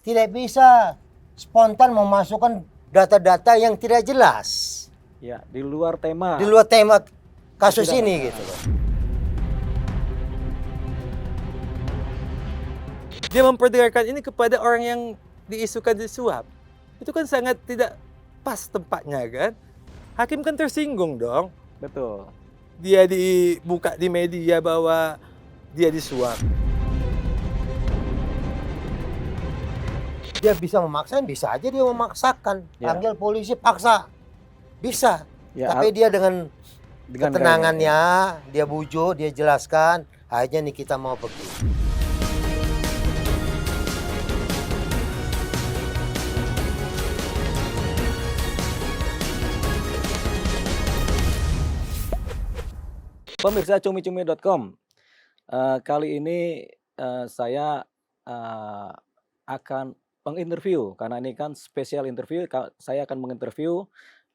tidak bisa spontan memasukkan data-data yang tidak jelas Ya, di luar tema. di luar tema kasus Persidangan. ini gitu loh. Dia memperdengarkan ini kepada orang yang diisukan disuap. Itu kan sangat tidak pas tempatnya kan. Hakim kan tersinggung dong. Betul. Dia dibuka di media bahwa dia disuap. Dia bisa memaksa, bisa aja dia memaksakan. Ya. Panggil polisi, paksa. Bisa. Ya, Tapi dia dengan dengan ketenangannya, dia bujuk, dia jelaskan, akhirnya Nikita mau pergi. Pemirsa cumi-cumi.com, kali ini saya akan menginterview, karena ini kan spesial interview. Saya akan menginterview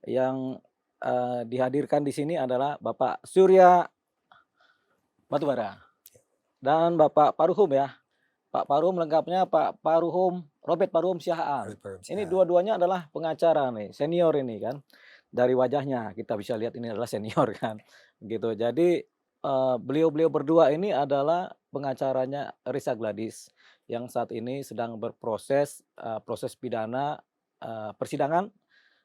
yang dihadirkan di sini adalah Bapak Surya Batubara dan Bapak Paruhum ya. Pak Paruhum lengkapnya Pak Paruhum Robert Paruhum Siahaan. Ini dua-duanya adalah pengacara nih, senior ini kan. Dari wajahnya kita bisa lihat ini adalah senior kan. Gitu. Jadi beliau-beliau berdua ini adalah pengacaranya Risa Gladys yang saat ini sedang berproses proses pidana persidangan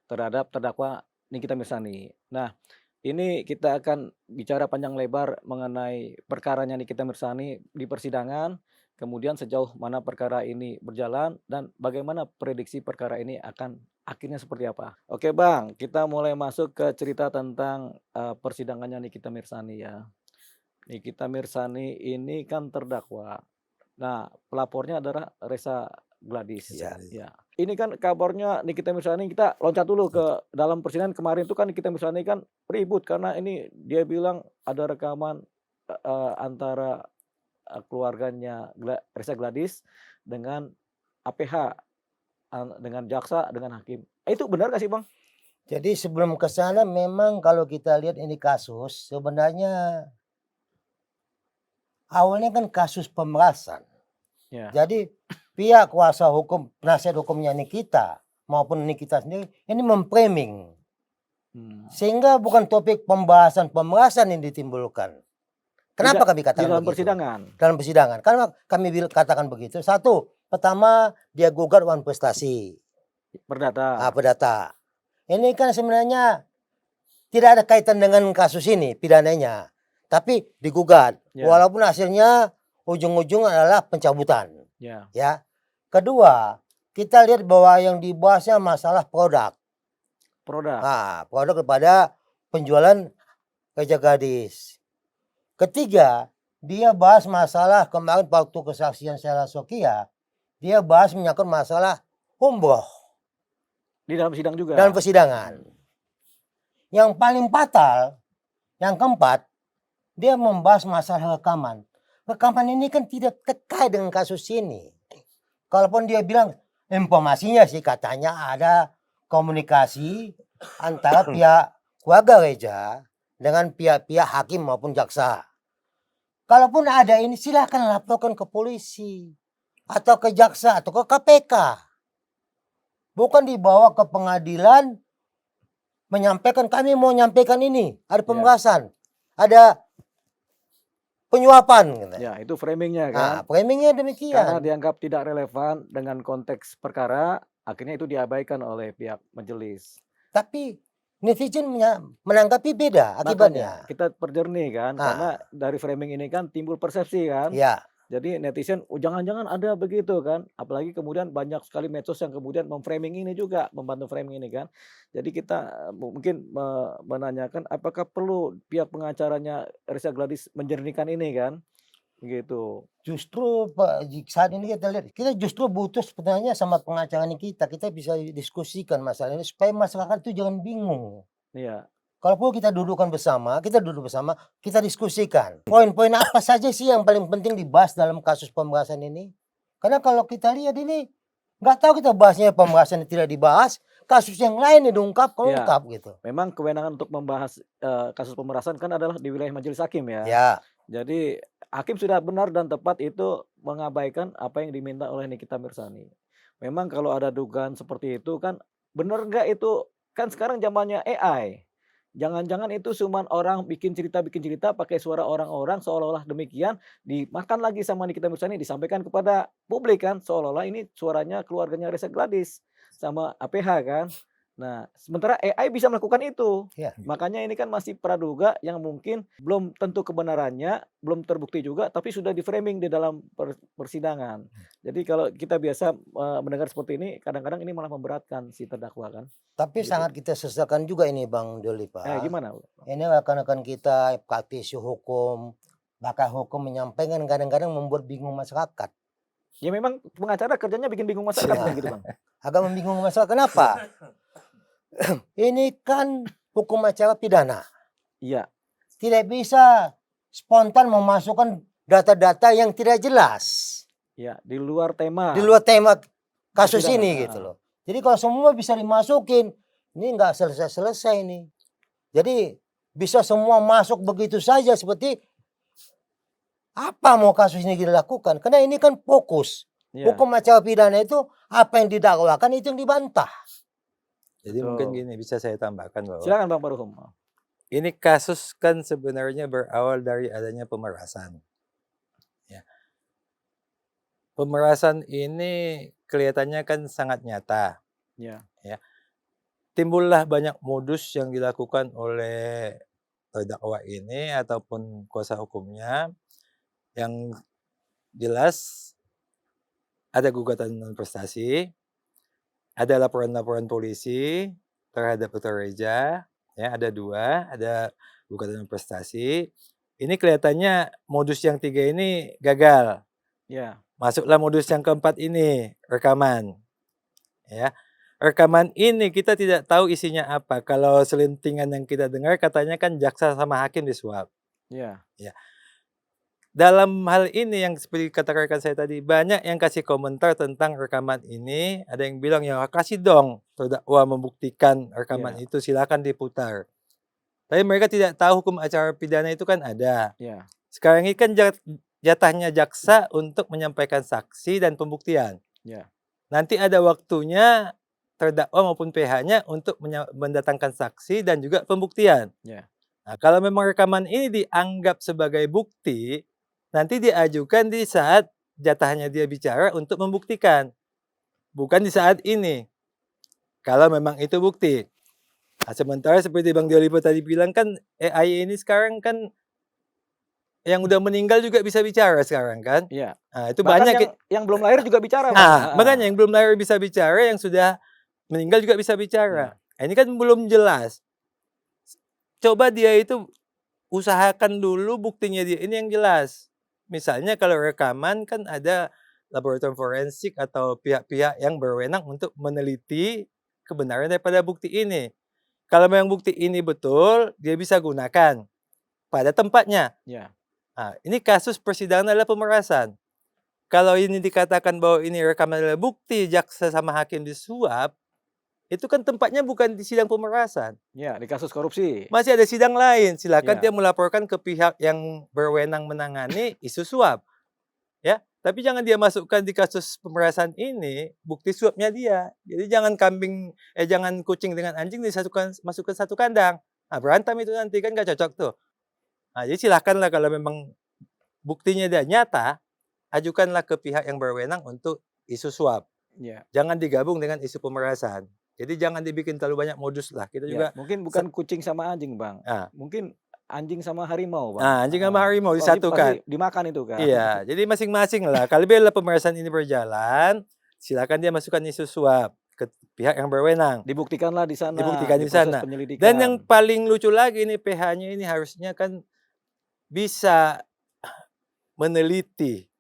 terhadap terdakwa Nikita Mirzani. Nah, ini kita akan bicara panjang lebar mengenai perkaranya Nikita Mirzani di persidangan, kemudian sejauh mana perkara ini berjalan dan bagaimana prediksi perkara ini akan akhirnya seperti apa. Oke Bang, kita mulai masuk ke cerita tentang persidangannya Nikita Mirzani ya. Nikita Mirzani ini kan terdakwa. Nah, pelapornya adalah Risa Gladys. Ya. Ini kan kabarnya Nikita Mirzani, kita loncat dulu ke dalam persidangan kemarin itu kan Nikita Mirzani kan ribut karena ini dia bilang ada rekaman antara keluarganya Risa Gladys dengan APH, dengan jaksa, dengan hakim. Itu benar nggak sih Bang? Jadi sebelum ke sana memang kalau kita lihat ini kasus sebenarnya awalnya kan kasus pemerasan. Ya. Jadi pihak kuasa hukum, penasihat hukumnya Nikita maupun Nikita sendiri ini memframing. Sehingga bukan topik pembahasan pemerasan yang ditimbulkan. Kenapa kami katakan di dalam begitu? persidangan? Dalam persidangan. Karena kami katakan begitu. Satu, pertama dia gugat uang prestasi. Perdata. Perdata. Ini kan sebenarnya tidak ada kaitan dengan kasus ini, pidananya. Tapi digugat. Ya. Walaupun hasilnya ujung-ujung adalah pencabutan. Ya. Ya. Kedua, kita lihat bahwa yang dibahasnya masalah produk. Produk. Produk kepada penjualan Reza Gladys. Ketiga, dia bahas masalah kemarin waktu kesaksian Sheila Sokya, dia bahas menyangkut masalah umroh. Di dalam sidang juga? Dalam persidangan. Yang paling fatal, yang keempat, dia membahas masalah rekaman. Rekaman ini kan tidak terkait dengan kasus ini. Kalaupun dia bilang informasinya sih katanya ada komunikasi antara pihak keluarga Reza dengan pihak-pihak hakim maupun jaksa. Kalaupun ada ini silahkan laporkan ke polisi atau ke jaksa atau ke KPK. Bukan dibawa ke pengadilan menyampaikan kami mau menyampaikan ini, ada pemerasan, ada penyuapan. Gitu. Ya, itu framingnya kan. Framingnya demikian. Karena dianggap tidak relevan dengan konteks perkara, akhirnya itu diabaikan oleh pihak majelis. Tapi netizen menanggapi beda akibatnya. Makanya kita perjernih kan, karena dari framing ini kan timbul persepsi kan. Ya. Jadi netizen, jangan-jangan ada begitu kan. Apalagi kemudian banyak sekali medsos yang kemudian memframing ini juga, membantu framing ini kan. Jadi kita mungkin menanyakan apakah perlu pihak pengacaranya Risa Gladys menjernihkan ini kan. Gitu. Justru saat ini kita lihat, kita justru butuh sebenarnya sama pengacara kita bisa diskusikan masalah ini supaya masyarakat itu jangan bingung. Iya. Kalaupun kita duduk bersama, kita diskusikan. Poin-poin apa saja sih yang paling penting dibahas dalam kasus pemerasan ini? Karena kalau kita lihat ini, nggak tahu kita bahasnya pemerasan tidak dibahas, kasus yang lain diungkap, gitu. Memang kewenangan untuk membahas kasus pemerasan kan adalah di wilayah majelis hakim ya. Ya. Jadi hakim sudah benar dan tepat itu mengabaikan apa yang diminta oleh Nikita Mirzani. memang kalau ada dugaan seperti itu kan, bener nggak itu, kan sekarang zamannya AI. Jangan-jangan itu cuman orang bikin cerita pakai suara orang-orang seolah-olah demikian, dimakan lagi sama Nikita Mirzani, disampaikan kepada publik kan, seolah-olah ini suaranya keluarganya Reza Gladys sama APH kan. Nah, sementara AI bisa melakukan itu. Ya. Makanya ini kan masih praduga yang mungkin belum tentu kebenarannya, belum terbukti juga, tapi sudah di-framing di dalam persidangan. Jadi kalau kita biasa mendengar seperti ini, kadang-kadang ini malah memberatkan si terdakwa kan. Tapi Gitu. sangat kita sesalkan juga ini Bang Doli, Pak. Gimana? Ini rekan-rekan kita praktisi hukum, pakar hukum menyampaikan kadang-kadang membuat bingung masyarakat. Ya memang pengacara kerjanya bikin bingung masyarakat Iya. kan gitu Bang. Agak membingungkan masyarakat. Kenapa? Ini kan hukum acara pidana. Iya, Tidak bisa spontan memasukkan data-data yang tidak jelas iya, di luar tema. di luar tema kasus Persidangan, ini gitu loh. Jadi kalau semua bisa dimasukin, ini nggak selesai-selesai nih. Jadi bisa semua masuk begitu saja seperti apa mau kasus ini dilakukan? Karena ini kan fokus. Iya. Hukum acara pidana itu apa yang didakwakan itu yang dibantah. Jadi mungkin Betul. gini bisa saya tambahkan bahwa Silakan Bang Paruhum. ini kasus kan sebenarnya berawal dari adanya pemerasan. Ya. Pemerasan ini kelihatannya kan sangat nyata. Iya. Timbullah banyak modus yang dilakukan oleh terdakwa ini ataupun kuasa hukumnya yang jelas ada gugatan non prestasi, ada laporan-laporan polisi terhadap Dr. Reza, ya ada 2, ada gugatan non prestasi. Ini kelihatannya modus yang 3 ini gagal. Iya. Masuklah modus yang keempat ini, rekaman. Ya. Rekaman ini kita tidak tahu isinya apa. Kalau selentingan yang kita dengar katanya kan jaksa sama hakim disuap. Iya. Dalam hal ini yang seperti kata rekan saya tadi, banyak yang kasih komentar tentang rekaman ini. Ada yang bilang, ya kasih dong terdakwa membuktikan rekaman Iya. itu, silakan diputar. Tapi mereka tidak tahu hukum acara pidana itu kan ada. Iya. Sekarang ini kan jatahnya jaksa untuk menyampaikan saksi dan pembuktian. Iya. Nanti ada waktunya terdakwa maupun PH-nya untuk mendatangkan saksi dan juga pembuktian. Iya. Nah, kalau memang rekaman ini dianggap sebagai bukti, nanti diajukan di saat jatahnya dia bicara untuk membuktikan. Bukan di saat ini. Kalau memang itu bukti. Nah, sementara seperti Bang Diolipo tadi bilang kan, AI ini sekarang kan yang udah meninggal juga bisa bicara sekarang kan. Iya. Nah, itu Bahkan banyak. yang belum lahir juga bicara, Bang. Nah, makanya yang belum lahir bisa bicara, yang sudah meninggal juga bisa bicara. Nah, ini kan belum jelas. Coba dia itu usahakan dulu buktinya dia ini yang jelas. Misalnya kalau rekaman kan ada laboratorium forensik atau pihak-pihak yang berwenang untuk meneliti kebenaran daripada bukti ini. Kalau memang bukti ini betul, dia bisa gunakan pada tempatnya. Iya. Nah, ini kasus persidangan adalah pemerasan. Kalau ini dikatakan bahwa ini rekaman adalah bukti jaksa sama hakim disuap, itu kan tempatnya bukan di sidang pemerasan. Iya, di kasus korupsi. Masih ada sidang lain. Silakan Iya. dia melaporkan ke pihak yang berwenang menangani isu suap. Ya, tapi jangan dia masukkan di kasus pemerasan ini bukti suapnya dia. Jadi jangan kucing dengan anjing masukkan satu kandang. Nah, berantem itu nanti kan gak cocok tuh. Nah, jadi silakanlah kalau memang buktinya dia nyata, ajukanlah ke pihak yang berwenang untuk isu suap. Iya. Jangan digabung dengan isu pemerasan. Jadi jangan dibikin terlalu banyak modus lah. Kita juga mungkin bukan kucing sama anjing, Bang. Mungkin anjing sama harimau, Bang. Nah, anjing sama harimau disatukan. Pasti dimakan itu kan. Iya, jadi masing-masing lah. Kalau bila pemerasan ini berjalan, silakan dia masukkan isu suap ke pihak yang berwenang. Dibuktikanlah di sana. Dibuktikan di proses sana. penyelidikan. Dan yang paling lucu lagi nih PH-nya ini harusnya kan bisa meneliti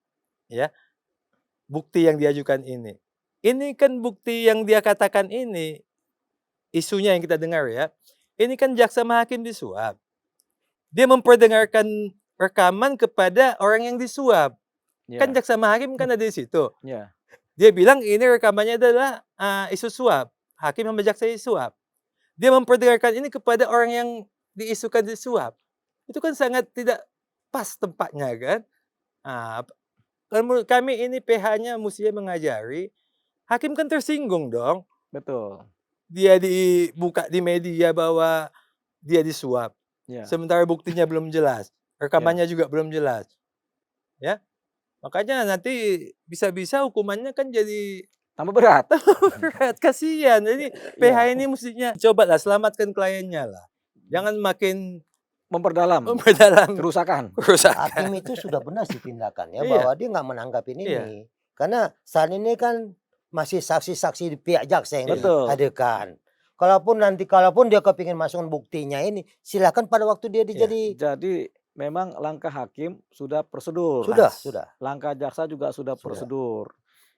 ya bukti yang diajukan ini. Ini kan bukti yang dia katakan ini, isunya yang kita dengar ya. Ini kan jaksa sama hakim disuap. Dia memperdengarkan rekaman kepada orang yang disuap. Iya. Kan jaksa sama hakim kan ada di situ. Iya. Dia bilang ini rekamannya adalah isu suap. Hakim sama jaksa disuap. Dia memperdengarkan ini kepada orang yang diisukan disuap. Itu kan sangat tidak pas tempatnya kan. Menurut kami ini PH-nya mestinya mengajari hakim kan tersinggung dong. Betul. Dia dibuka di media bahwa dia disuap. Ya. Sementara buktinya belum jelas. Rekamannya juga belum jelas. Ya. Makanya nanti bisa-bisa hukumannya kan jadi Tambah berat. berat. Kasihan. Jadi PH ini mestinya cobalah selamatkan kliennya lah. Jangan makin Memperdalam memperdalam kerusakan. kerusakan. Hakim itu sudah benar sih tindakannya Iya. bahwa dia nggak menanggapin ini. Iya. Karena saat ini kan masih saksi-saksi di pihak jaksa yang Betul. dihadirkan. Kalaupun dia kepingin masukkan buktinya ini, silakan pada waktu dia Iya. jadi Jadi memang langkah hakim sudah prosedur. sudah. Langkah jaksa juga sudah prosedur.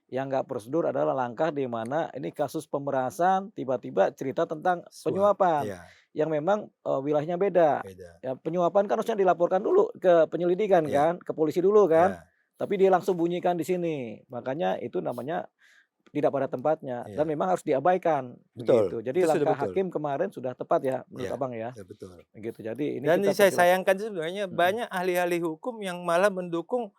Yang nggak prosedur adalah langkah di mana ini kasus pemerasan tiba-tiba cerita tentang Suap. penyuapan Iya, yang memang wilayahnya beda. beda. Ya, penyuapan kan harusnya dilaporkan dulu ke penyelidikan Iya. kan, ke polisi dulu kan. Iya. Tapi dia langsung bunyikan di sini. Makanya itu namanya tidak pada tempatnya Iya. dan memang harus diabaikan. Betul. Begitu. Jadi Itu sudah langkah betul. hakim kemarin sudah tepat ya menurut Iya. Abang ya. Ya, betul. Begitu. Jadi ini Dan kita saya persilahkan. sayangkan sebenarnya banyak ahli-ahli hukum yang malah mendukung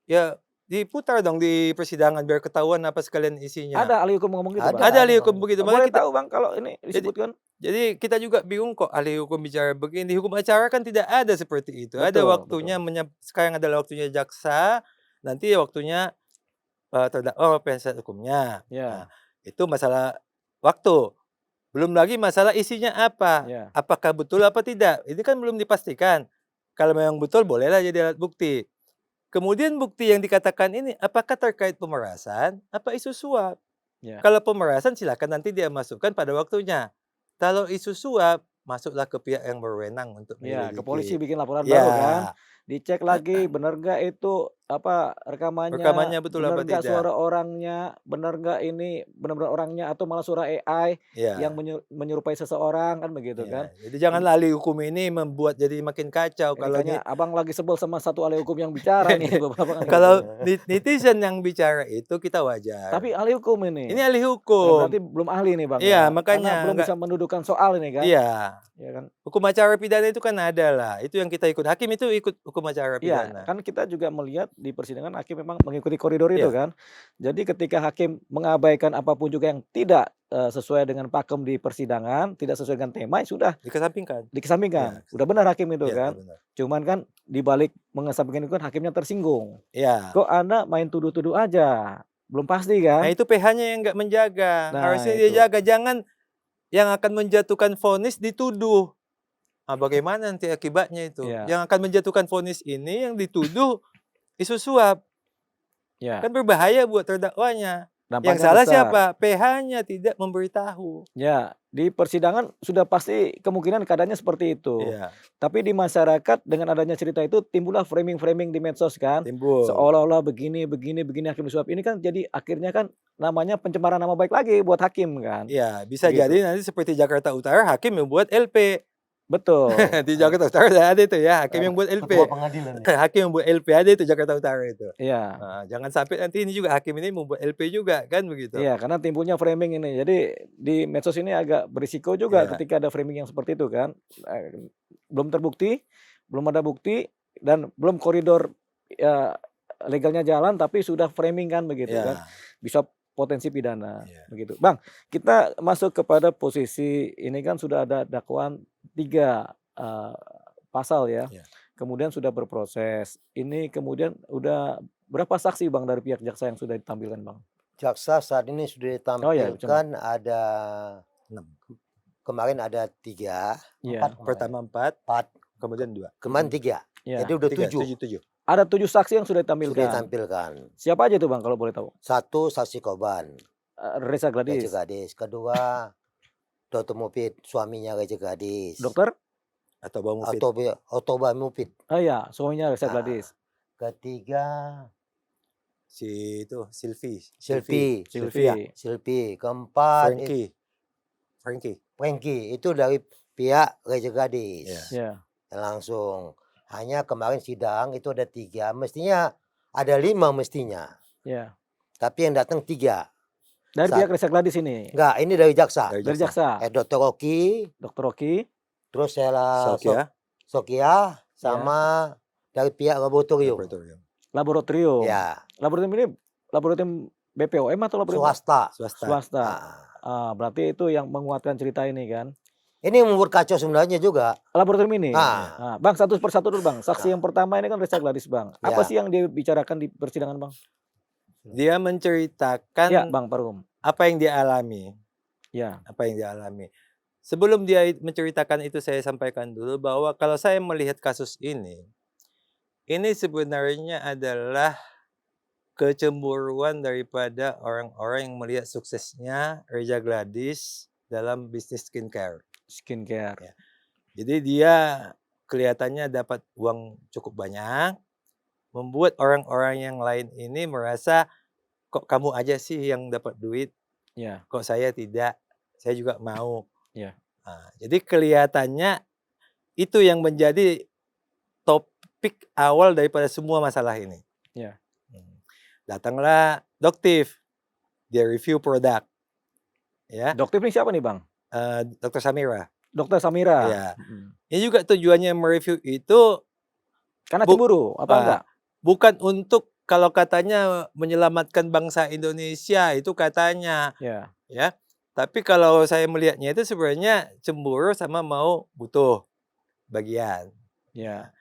ya diputar dong di persidangan biar ketahuan apa sekalian isinya. Ada ahli hukum ngomong gitu, Ada. Bang. Ada ahli hukum begitu. Makanya Boleh kita tahu Bang kalau ini disebutkan? jadi kita juga bingung kok ahli hukum bicara begini. Di hukum acara kan tidak ada seperti itu. Ada Betul, waktunya sekarang adalah waktunya jaksa, nanti waktunya terdakwa penasihat hukumnya. Ya. Nah, itu masalah waktu. Belum lagi masalah isinya apa. Ya. Apakah betul apa tidak. Ini kan belum dipastikan. Kalau memang betul bolehlah jadi alat bukti. Kemudian bukti yang dikatakan ini apakah terkait pemerasan apa isu suap. Ya. Kalau pemerasan silakan nanti dia masukkan pada waktunya. Kalau isu suap masuklah ke pihak yang berwenang untuk Ya, ke menyelidiki. polisi bikin laporan Ya. baru kan. Dicek lagi benar nggak itu rekamannya, Rekamannya betul benar apa nggak tidak. suara orangnya, benar nggak ini benar-benar orangnya atau malah suara AI Ya. yang menyerupai seseorang kan begitu Ya. kan. Jadi janganlah ahli hukum ini membuat jadi makin kacau. Ini Kalau kayaknya Abang lagi sebel sama satu ahli hukum yang bicara nih beberapa kali. kalau netizen yang bicara itu kita wajar. Tapi ahli hukum ini. Ini ahli Ya, hukum. berarti belum ahli nih Bang. Iya, ya. makanya Karena belum bisa mendudukan soal ini kan. Iya. Ya kan. Hukum acara pidana itu kan ada lah. Itu yang kita ikut. Hakim itu ikut hukum acara Iya, pidana. kan kita juga melihat di persidangan hakim memang mengikuti koridor itu Iya. kan. Jadi ketika hakim mengabaikan apapun juga yang tidak sesuai dengan pakem di persidangan, tidak sesuai dengan tema, ya sudah Dikesampingkan. dikesampingkan. Iya. Udah benar hakim itu Iya, kan. benar. Cuman kan di balik mengesampingkan itu kan hakimnya tersinggung. Iya. Kok Anda main tuduh-tuduh aja? Belum pasti Nah, kan? itu PH-nya yang nggak menjaga. Nah, Harusnya itu. dia jaga. Jangan yang akan menjatuhkan vonis dituduh. Nah, bagaimana nanti akibatnya itu? Iya. Yang akan menjatuhkan vonis ini yang dituduh isu suap. Ya, Kan berbahaya buat terdakwanya. Yang dampaknya salah besar. siapa? PH-nya tidak memberitahu. Ya, di persidangan sudah pasti kemungkinan keadaannya seperti itu. Iya, Tapi di masyarakat dengan adanya cerita itu timbullah framing-framing di medsos kan. timbul. Seolah-olah begini hakim disuap. Ini kan jadi akhirnya kan namanya pencemaran nama baik lagi buat hakim kan. Iya, bisa Begitu. jadi nanti seperti Jakarta Utara hakim membuat LP. Betul. Di Jakarta Utara ada itu ya, hakim yang buat LP. ketua pengadilan. Hakim yang buat LP ada itu Jakarta Utara itu. Iya. Nah, jangan sampai nanti ini juga hakim ini membuat LP juga kan begitu. Iya, karena timbulnya framing ini. Jadi di medsos ini agak berisiko juga Iya. ketika ada framing yang seperti itu kan. Belum terbukti, belum ada bukti dan belum koridor legalnya jalan tapi sudah framing kan begitu Iya. kan. Bisa potensi pidana Iya. begitu. Bang, kita masuk kepada posisi ini kan sudah ada dakwaan 3 pasal ya. Iya. Kemudian sudah berproses. Ini kemudian udah berapa saksi Bang dari pihak jaksa yang sudah ditampilkan Bang? Jaksa saat ini sudah Oh ya, ditampilkan ada 6. kemarin ada 3, Iya. 4 kemarin. Pertama 4, 4, kemudian 2. kemarin 3. Iya. Jadi udah 3, 7 7. Ada 7 saksi yang sudah sudah ditampilkan. ditampilkan. Siapa aja itu Bang kalau boleh tahu? 1 saksi korban, Reza Raja Gladis. Gadis. Kedua, Dr. Mufid, suaminya Raja Gadis. Dokter? Atau Bang Mufid. Otoba Mufid. Oh iya, suaminya Reza Nah, Gladis. Ketiga, Si itu Silvi. Silvi. Silvi. Silvi. Keempat, Frankie. Frankie. Itu dari pihak Raja Gadis. Iya. Ya. Langsung. Hanya kemarin sidang itu ada 3. Mestinya ada 5 mestinya. Ya. Tapi yang datang 3. Dari Sa- pihak Reza Gladis ini. Enggak, ini dari jaksa. Dari jaksa. Dr. Rocky, Dr. Rocky. terus saya Sokia. Sokia, sama dari pihak laboratorium. Laboratorium. Laboratorium. Ya, Laboratorium ini laboratorium BPOM atau laboratorium? swasta. Swasta. Ah. Berarti itu yang menguatkan cerita ini kan? Ini membuat kacau sebenarnya juga. Laboratorium ini. Ah. Bang, satu persatu dulu Bang. Saksi yang pertama ini kan Reza Gladys Bang. Apa Ya. sih yang dibicarakan di persidangan Bang? Dia menceritakan Ya Bang Parum. apa yang dia alami. Ya. Apa yang dia alami. Sebelum dia menceritakan itu, saya sampaikan dulu bahwa kalau saya melihat kasus ini sebenarnya adalah kecemburuan daripada orang-orang yang melihat suksesnya Reza Gladys dalam bisnis skincare. Skincare. Ya. Jadi dia kelihatannya dapat uang cukup banyak, membuat orang-orang yang lain ini merasa, kok kamu aja sih yang dapat duit, Ya. kok saya tidak, saya juga mau. Ya. Nah, jadi kelihatannya itu yang menjadi topik awal daripada semua masalah ini. Ya. Datanglah Doktif, dia review produk. Ya, Dokter ini siapa nih Bang? Dr. Samira. Dokter Samira. Ya. Ini juga tujuannya mereview itu Karena cemburu, apa enggak? bukan untuk, kalau katanya menyelamatkan bangsa Indonesia, itu katanya. Ya. Ya. Tapi kalau saya melihatnya itu sebenarnya cemburu sama mau butuh bagian. Ya.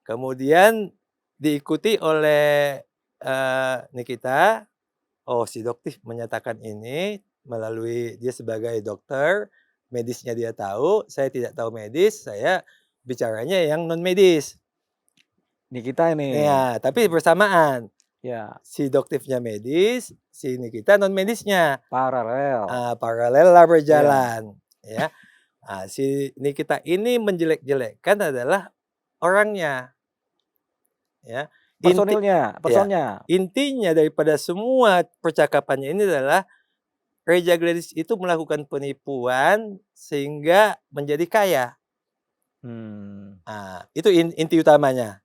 Kemudian diikuti oleh Nikita. Oh, si Doktif menyatakan ini melalui dia sebagai dokter, medisnya dia tahu, saya tidak tahu medis, saya bicaranya yang non medis. Nikita ini. Ya, tapi bersamaan. Ya. Si Doktifnya medis, si Nikita non medisnya. Paralel. Paralel lah berjalan. Ya. Si Nikita ini menjelek-jelekkan adalah orangnya. Ya. Personnya. Intinya daripada semua percakapannya ini adalah Reza Gladys itu melakukan penipuan sehingga menjadi kaya. Itu inti utamanya.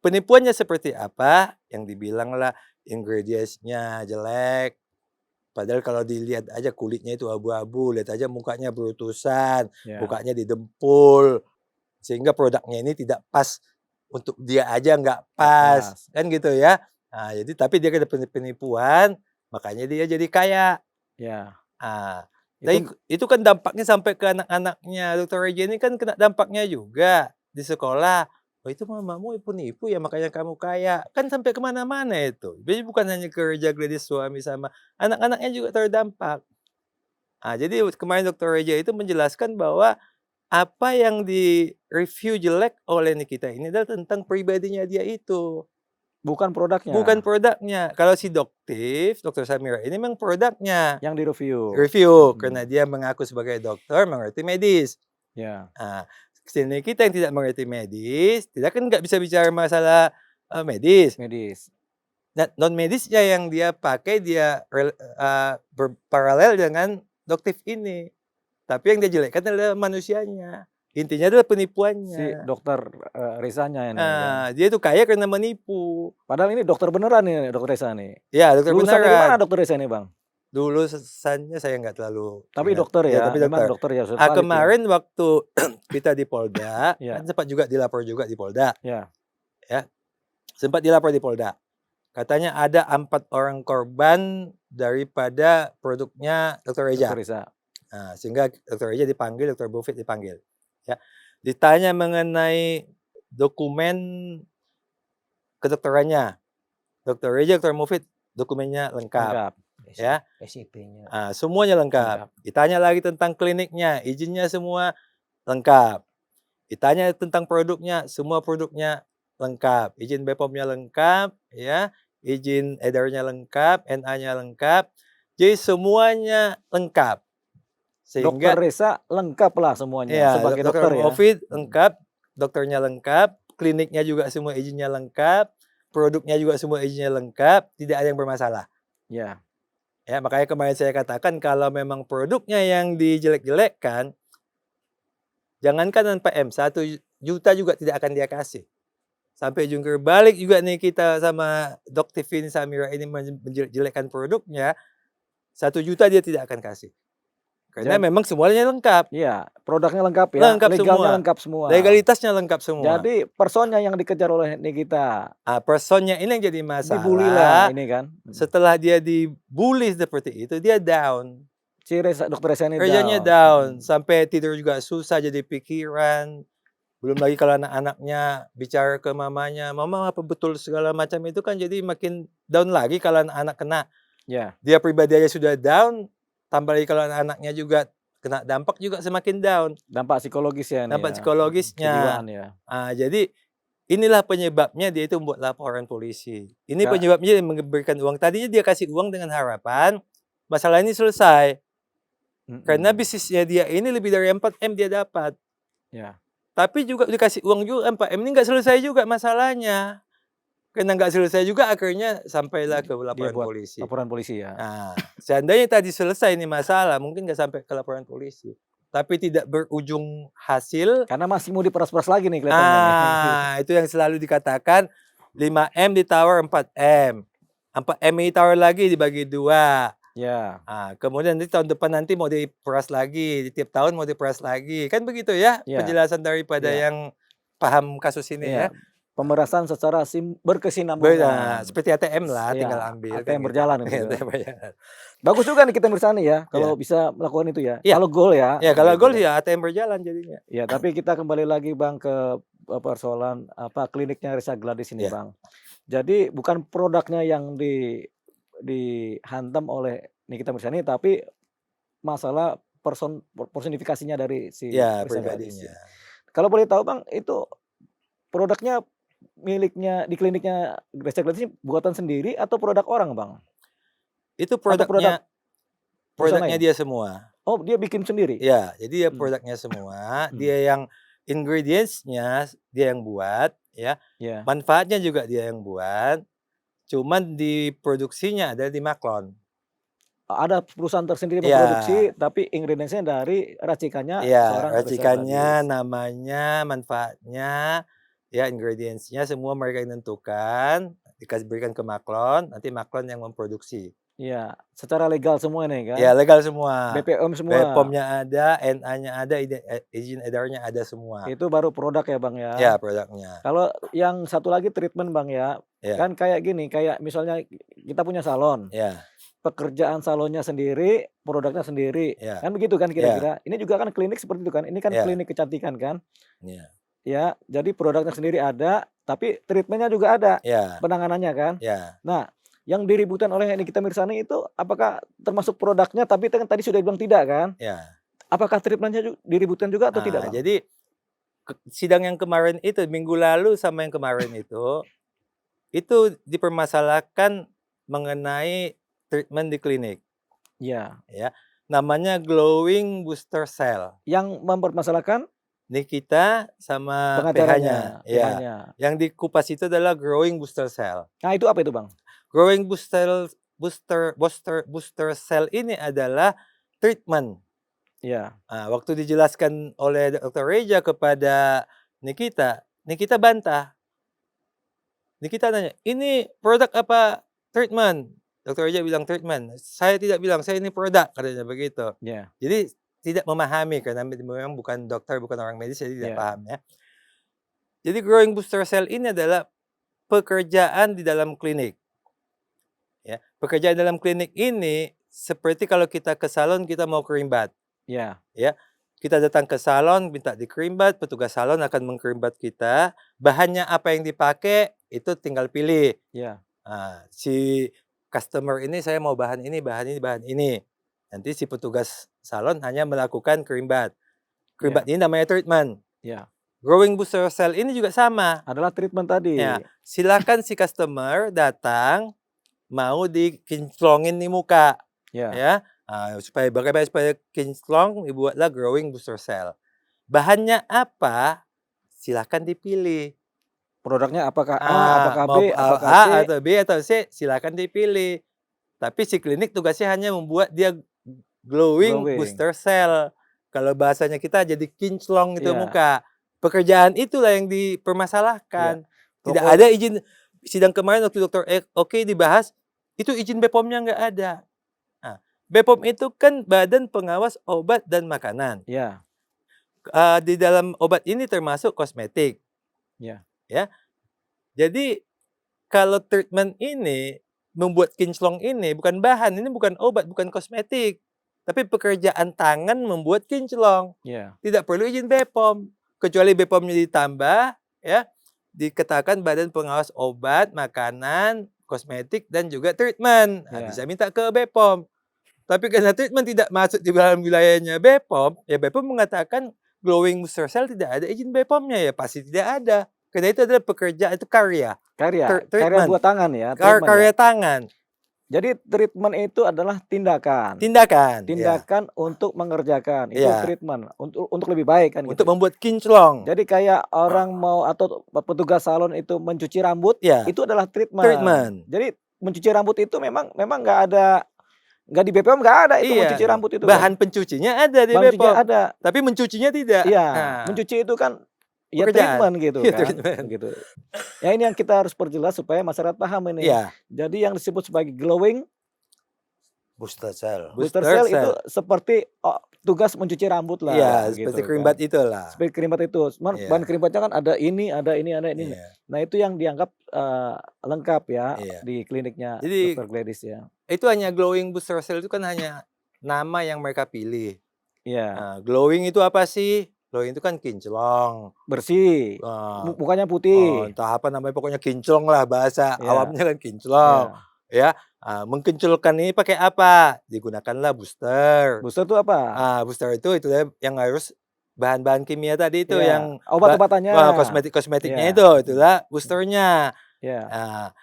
Penipuannya seperti apa? Yang dibilang lah ingredients-nya jelek. Padahal kalau dilihat aja kulitnya itu abu-abu, lihat aja mukanya berutusan, mukanya didempul, sehingga produknya ini tidak pas. Untuk dia aja nggak pas, kan gitu ya. Jadi tapi dia kena penipuan, makanya dia jadi kaya. Ya. Itu kan dampaknya sampai ke anak-anaknya. Dr. Reza ini kan kena dampaknya juga di sekolah. Oh, itu mamamu penipu ya, makanya kamu kaya. Kan sampai kemana-mana itu. Jadi bukan hanya ke Reza Gladys suami, sama anak-anaknya juga terdampak. Jadi kemarin Dr. Reza itu menjelaskan bahwa apa yang di-review jelek oleh Nikita ini adalah tentang pribadinya dia itu. Bukan produknya. Bukan produknya. Kalau si Doktif, Dr. Samira ini memang produknya. Yang direview. Karena dia mengaku sebagai dokter, mengerti medis. Ya. Si Nikita yang tidak mengerti medis, tidak kan nggak bisa bicara masalah medis. Nah, non-medisnya yang dia pakai, dia berparalel dengan Doktif ini. Tapi yang dia jelekkan adalah manusianya. Intinya adalah penipuannya. Si dokter Rezanya ini. Dia itu kaya karena menipu. Padahal ini dokter beneran nih, dokter Reza nih. Ya, dokter Lulusan beneran. dari mana dokter Reza ini Bang? Lulusannya saya nggak terlalu. Tapi ingat. dokter ya, tapi memang dokter ya. Kemarin waktu kita di Polda, Ya. kan sempat juga dilapor juga di Polda. Ya. Sempat dilapor di Polda. Katanya ada 4 orang korban daripada produknya Dr. Reza. Dokter Reza. Sehingga Dr. Reza dipanggil, Dr. Buffett dipanggil. Ya. Ditanya mengenai dokumen kedokterannya. Dr. Reza, Dr. Mufid dokumennya lengkap. Ya. SIP-nya. Semuanya lengkap. Ditanya lagi tentang kliniknya, izinnya semua lengkap. Ditanya tentang produknya, semua produknya lengkap. Izin BPOM-nya lengkap, ya. Izin edarnya lengkap, NA-nya lengkap. Jadi semuanya lengkap. Sehingga Dokter Reza lengkap lah semuanya ya, sebagai dokter ya. Mufid lengkap, dokternya lengkap, kliniknya juga semua izinnya lengkap, produknya juga semua izinnya lengkap, tidak ada yang bermasalah. Ya. Ya, makanya kemarin saya katakan kalau memang produknya yang dijelek-jelekkan, jangankan PM 1 juta juga tidak akan dia kasih. Sampai jungkir balik juga nih kita sama Doktifin Samira ini menjelek-jelekkan produknya, 1 juta dia tidak akan kasih. Karena Jadi- memang semuanya lengkap. Iya, produknya lengkap ya, Lengkap legalnya semua. lengkap semua. Legalitasnya lengkap semua. Jadi personnya yang dikejar oleh Nikita, Personnya ini yang jadi dibully lah masalah. ini kan. Setelah dia dibully seperti itu, dia down. Si dokter Resa ini Kerjanya down. Sampai tidur juga susah, jadi pikiran. Belum lagi kalau anak-anaknya bicara ke mamanya, mama apa betul segala macam itu kan jadi makin down lagi kalau anak-anak kena. Ya, Dia pribadi aja sudah down, tambah lagi kalau anak-anaknya juga kena dampak juga semakin down. dampak psikologis ya ini Dampak ya. psikologisnya. Kejiwaan ya. Jadi inilah penyebabnya dia itu membuat laporan polisi. Ini Kak. penyebabnya dia memberikan uang. Tadinya dia kasih uang dengan harapan masalah ini selesai. Karena bisnisnya dia ini lebih dari 4M dia dapat. Ya. Tapi juga dikasih uang juga 4M ini nggak selesai juga masalahnya. Karena nggak selesai juga akhirnya sampailah ke Dia laporan buat polisi. laporan polisi ya. Nah, seandainya tadi selesai ini masalah, mungkin nggak sampai ke laporan polisi. Tapi tidak berujung hasil. Karena masih mau diperas-peras lagi nih kelihatannya. Itu yang selalu dikatakan 5M ditawar 4M. 4M ditawar lagi dibagi 2. Ya. Kemudian nanti tahun depan nanti mau diperas lagi, di tiap tahun mau diperas lagi. Kan begitu ya, Ya. penjelasan daripada Ya. yang paham kasus ini ya. Pemerasan secara berkesinambungan. Seperti ATM lah, Ya, tinggal ambil. ATM kan gitu. berjalan gitu. ATM berjalan. Bagus juga nih kita bersani ya, kalau bisa melakukan itu ya. Iya. Kalau gol ya. Ya, kalau gitu gol ya ATM berjalan jadinya. Ya, tapi kita kembali lagi Bang ke persoalan kliniknya Resa Gladys ini Ya. Bang. Jadi bukan produknya yang dihantam oleh Nikita Mirzani, tapi masalah personifikasinya dari si Ya, Resa Gladys. pribadinya. Kalau boleh tahu Bang, itu produknya miliknya di kliniknya Resa Gladys ini buatan sendiri atau produk orang Bang? Itu produk produknya perusahaan lain? dia semua. Oh, dia bikin sendiri? Ya, jadi dia produknya semua. Dia yang ingredients-nya dia yang buat, ya. Ya. Manfaatnya juga dia yang buat. Cuman diproduksinya ada di Maklon. Ada perusahaan tersendiri Ya. memproduksi, tapi ingredients-nya dari racikannya seorang Resa racikannya, Gladys. namanya, manfaatnya, ya ingredients-nya semua mereka yang tentukan, berikan ke Maklon, nanti Maklon yang memproduksi. Iya, secara legal semua nih kan? Ya, legal semua. BPOM semua. BPOM-nya ada, NA-nya ada, izin edarnya ada semua. Itu baru produk ya Bang ya? Ya, produknya. Kalau yang satu lagi treatment Bang ya, Ya. kan kayak gini, kayak misalnya kita punya salon, Ya, pekerjaan salonnya sendiri, produknya sendiri, Ya. kan begitu kan kira-kira? Ini juga kan klinik seperti itu kan? Ini kan Ya. klinik kecantikan kan? ya, Ya, jadi produknya sendiri ada, tapi treatmentnya juga ada, ya, penanganannya kan? ya. Nah, yang diributkan oleh Nikita Mirzani itu apakah termasuk produknya? Tapi kan tadi sudah bilang tidak kan? Ya. Apakah treatmentnya diributkan juga atau tidak Bang? Jadi sidang yang kemarin itu, minggu lalu sama yang kemarin itu dipermasalahkan mengenai treatment di klinik. Iya. Ya, namanya glowing booster cell. Yang mempermasalahkan Nikita sama pengacaranya. PH-nya. Ya, PH-nya. yang dikupas itu adalah growing booster cell. Nah, itu apa itu Bang? Growing booster cell ini adalah treatment. Iya. Waktu dijelaskan oleh Dr. Reja kepada Nikita bantah. Nikita nanya, ini produk apa treatment? Dr. Reja bilang treatment. Saya tidak bilang, saya ini produk, katanya begitu. Iya. Jadi tidak memahami, karena memang bukan dokter, bukan orang medis, jadi tidak paham ya. Jadi growing booster cell ini adalah pekerjaan di dalam klinik. Ya, pekerjaan dalam klinik ini seperti kalau kita ke salon, kita mau kerimbat. Iya. Ya, kita datang ke salon, minta dikerimbat, petugas salon akan mengkerimbat kita. Bahannya apa yang dipakai, itu tinggal pilih. Iya. Si customer ini, saya mau bahan ini, bahan ini, bahan ini. Nanti si petugas salon hanya melakukan kerimbat. Kerimbat ini namanya treatment. Iya. Growing booster cell ini juga sama. Adalah treatment tadi. Ya, silakan si customer datang, mau dikinclongin di muka. Ya. Supaya kinclong, dibuatlah growing booster cell. Bahannya apa? Silakan dipilih. Produknya apakah A, apakah B, apakah A C? atau B atau C, silakan dipilih. Tapi si klinik tugasnya hanya membuat dia glowing booster cell. Kalau bahasanya kita jadi kinclong itu muka. Pekerjaan itulah yang dipermasalahkan. Tidak ada izin. Sidang kemarin waktu Dr. Oke dibahas, itu izin BPOM-nya nggak ada. BPOM itu kan Badan Pengawas Obat dan Makanan. Ya. Di dalam obat ini termasuk kosmetik. Ya. Ya. Jadi kalau treatment ini membuat kinclong ini bukan bahan, ini bukan obat, bukan kosmetik. Tapi pekerjaan tangan membuat kinclong. Ya. Tidak perlu izin BPOM. Kecuali BPOM-nya ditambah, ya, dikatakan Badan Pengawas Obat, Makanan, Kosmetik, dan juga treatment. Nah, Ya. bisa minta ke BPOM. Tapi karena treatment tidak masuk di dalam wilayahnya BPOM, ya BPOM mengatakan glowing booster cell tidak ada izin BPOM-nya, ya pasti tidak ada. Karena itu adalah pekerjaan, itu karya. Karya Treatment. buat tangan ya. treatment Karya ya. tangan. Jadi treatment itu adalah tindakan. Tindakan. ya. Tindakan untuk mengerjakan. Itu Ya. treatment untuk lebih baik kan Untuk gitu. membuat kinclong. Jadi kayak orang mau atau petugas salon itu mencuci rambut, Ya. itu adalah treatment. Treatment. Jadi mencuci rambut itu memang nggak di BPOM nggak ada itu Iya. mencuci rambut itu. Bahan pencucinya ada di Bahan BPOM. pencucinya ada. Tapi mencucinya tidak. Iya, Nah, mencuci itu kan ya pekerjaan. treatment gitu Iya, kan. treatment. Gitu. Ya ini yang kita harus perjelas supaya masyarakat paham ini. Iya. Jadi yang disebut sebagai glowing Booster cell. booster Booster cell cell. itu seperti tugas mencuci rambut lah. Iya, gitu seperti kan. krimbat itulah. Seperti krimbat itu. Cuman Iya. bahan krimbatnya kan ada ini, ada ini. Iya. Nah itu yang dianggap lengkap ya Iya. di kliniknya Jadi- Dr. Gladys ya. Itu hanya glowing booster cell itu kan hanya nama yang mereka pilih. Iya, Nah, glowing itu apa sih? Glowing itu kan kinclong. bersih. Nah, Mukanya putih. entah apa namanya, pokoknya kinclong lah bahasa Iya. awamnya kan kinclong. Ya. Mengkinclongkan ini pakai apa? Digunakanlah booster. Booster itu apa? Booster itu yang harus bahan-bahan kimia tadi itu Iya. yang Obat-obatannya. kosmetiknya Iya. itulah boosternya. Ya.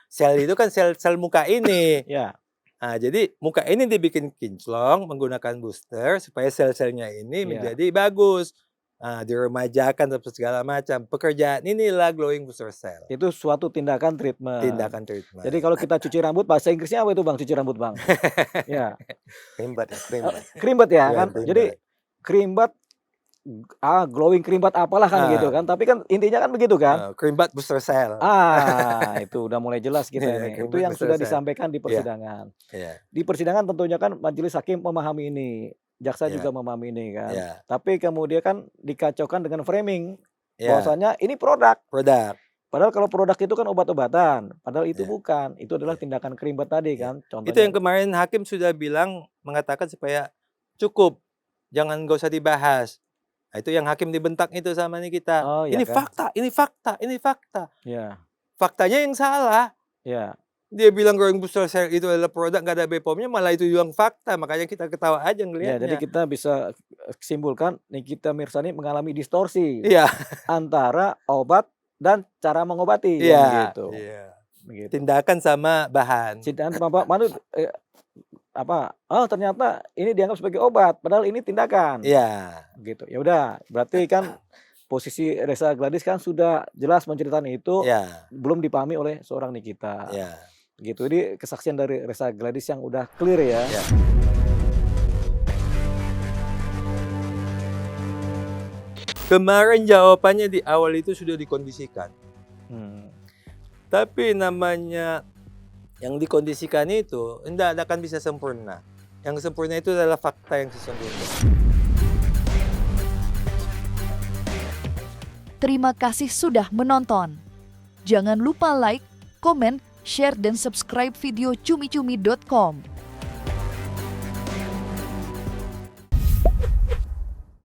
Sel itu kan sel muka ini. Ya. Jadi muka ini dibikin kinclong menggunakan booster supaya sel-selnya ini Iya. menjadi bagus. Diremajakan dan segala macam. Pekerjaan inilah glowing booster cell. Itu suatu tindakan treatment. Tindakan treatment. Jadi kalau kita cuci rambut, bahasa Inggrisnya apa itu Bang, cuci rambut Bang? Ya. Krimbat ya, krimbat. Krimbat ya Iya, kan. krimbat. Jadi krimbat glowing krimbat apalah kan gitu kan. Tapi kan intinya kan begitu kan. Krimbat booster cell. Itu udah mulai jelas kita Iya, ini. Itu krimbat yang booster sudah cell. disampaikan di persidangan. Iya. Di persidangan tentunya kan majelis hakim memahami ini. Jaksa Iya. juga memahami ini kan. Iya. Tapi kemudian kan dikacaukan dengan framing. Iya. Bahwasanya ini produk. Produk. Padahal kalau produk itu kan obat-obatan. Padahal itu Iya. bukan. Itu adalah tindakan krimbat tadi kan. Contohnya. Itu yang kemarin hakim sudah bilang, mengatakan supaya cukup, jangan gak usah dibahas. Nah, itu yang hakim dibentak itu sama nih kita. Oh, iya Ini kan? fakta, ini fakta, ini fakta. Ya. Faktanya yang salah. Ya. Dia bilang growing booster cell itu adalah produk, nggak ada BPOM-nya, malah itu yang fakta. Makanya kita ketawa aja Ya, ngelihatnya. jadi kita bisa simpulkan Nikita Mirzani mengalami distorsi Iya, antara obat dan cara mengobati. iya, Gitu. iya. Begitu. Tindakan sama bahan. Sidang Bapak Manu apa? Oh, ternyata ini dianggap sebagai obat, padahal ini tindakan. Iya, Gitu. Ya udah, berarti kan posisi Reza Gladys kan sudah jelas menceritakan itu iya, belum dipahami oleh seorang Nikita. iya. Gitu. Jadi kesaksian dari Reza Gladys yang udah clear ya. Iya. Kemarin jawabannya di awal itu sudah dikondisikan. Hmm. Tapi namanya yang dikondisikan itu tidak akan bisa sempurna. Yang sempurna itu adalah fakta yang sesungguhnya. Terima kasih sudah menonton. Jangan lupa like, komen, share, dan subscribe video cumi-cumi.com.